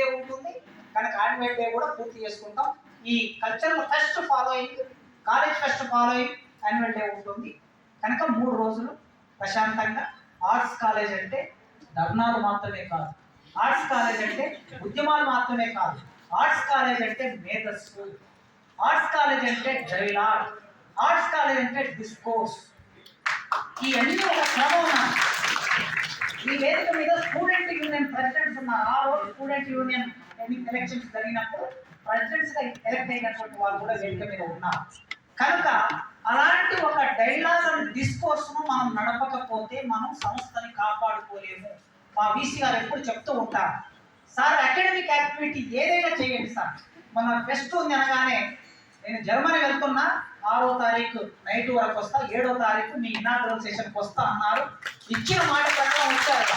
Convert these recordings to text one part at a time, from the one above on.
Day ఉంటుంది, కనుక annual day కూడా పూర్తి చేసుకుంటాం. ఈ cultural fest following, college fest following annual day ఉంటుంది. కనుక 3 రోజులు ప్రశాంతంగా. ఆర్ట్స్ కాలేజ్ అంటే ధర్నాలు మాత్రమే కాదు, ఆర్ట్స్ కాలేజ్ అంటే ఉద్యమాలు మాత్రమే కాదు, ఆర్ట్స్ కాలేజ్ అంటే మేధస్సు, ఆర్ట్స్ కాలేజ్ అంటే డైలాగ్, ఆర్ట్స్ కాలేజ్ అంటే డిస్కోర్స్. ఇవన్నీ ఒక క్రమం. ఈ వేదిక మీద స్టూడెంట్ యూనియన్ ప్రెసిడెంట్స్ ఉన్నారు. ఆ రోజు స్టూడెంట్ యూనియన్ ఎలక్షన్స్ జరిగినప్పుడు ప్రెసిడెంట్స్ గా ఎలక్ట్ అయినటువంటి వాళ్ళు కూడా వేదిక మీద ఉన్నారు. కనుక అలాంటి ఒక డైలాగ్ అండ్ డిస్కోర్స్ ను మనం నడపకపోతే మనం సంస్థని కాపాడుకోలేము. మా వీసీ గారు ఎప్పుడు చెప్తూ ఉంటారు, సార్ అకాడమిక్ యాక్టివిటీ ఏదైనా చేయండి సార్. మన ఫెస్ట్ ఉంది అనగానే నేను జర్మనీ వెళ్తున్నా, 6వ తారీఖు నైట్ వరకు వస్తా, 7వ తారీఖు మీ ఇనాగ్రల్ సెషన్కి వస్తా అన్నారు. ఇచ్చిన మాట ప్రకారం వచ్చారు.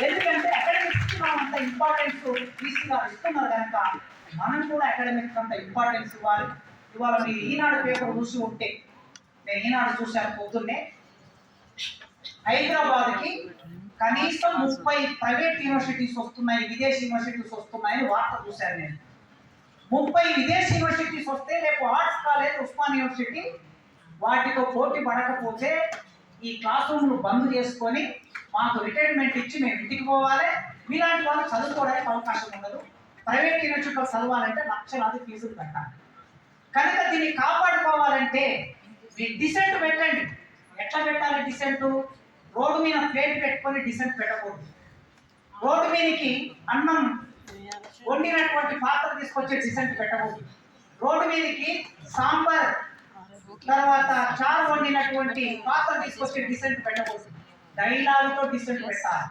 ఎందుకంటే అకాడమిక్స్కి మనం అంత ఇంపార్టెన్స్ వీసీ గారు ఇస్తున్నారు కనుక మనం కూడా అకాడమిక్స్ అంత ఇంపార్టెన్స్ ఇవ్వాలి. ఇవాళ మీరు ఈనాడు పేపర్ చూసి ఉంటే, నేను ఈనాడు చూశాను పొద్దున్నే, హైదరాబాద్కి కనీసం 30 ప్రైవేట్ యూనివర్సిటీస్ వస్తున్నాయి, విదేశీ యూనివర్సిటీస్ వస్తున్నాయని వార్త చూశాను నేను. 30 విదేశీ యూనివర్సిటీస్ వస్తే రేపు ఆర్ట్స్ కాలేజ్, ఉస్మాన్ యూనివర్సిటీ వాటితో పోటీ పడకపోతే ఈ క్లాస్ రూమ్లు బంద్ చేసుకొని మాకు రిటైర్మెంట్ ఇచ్చి మేము ఇంటికి పోవాలి. మీలాంటి వాళ్ళు చదువుకోవడానికి అవకాశం ఉండదు. ప్రైవేట్ యూనివర్సిటీలో చదవాలంటే లక్షలాది ఫీజులు పెట్టాలి. కనుక దీన్ని కాపాడుకోవాలంటే మీ డిసెంట్ పెట్టండి. ఎట్లా పెట్టాలి డిసెంట్? రోడ్డు మీద ప్లేట్ పెట్టుకొని డిసెంట్ పెట్టకూడదు. రోడ్డు మీదకి అన్నం వండినటువంటి పాత్ర తీసుకొచ్చే డిసెంట్ పెట్టకూడదు. రోడ్డు మీదకి సాంబార్ తర్వాత చారు వండినటువంటి పాత్ర తీసుకొచ్చే డిసెంట్ పెట్టకూడదు. డైలాగుతో డిసెంట్ పెట్టాలి.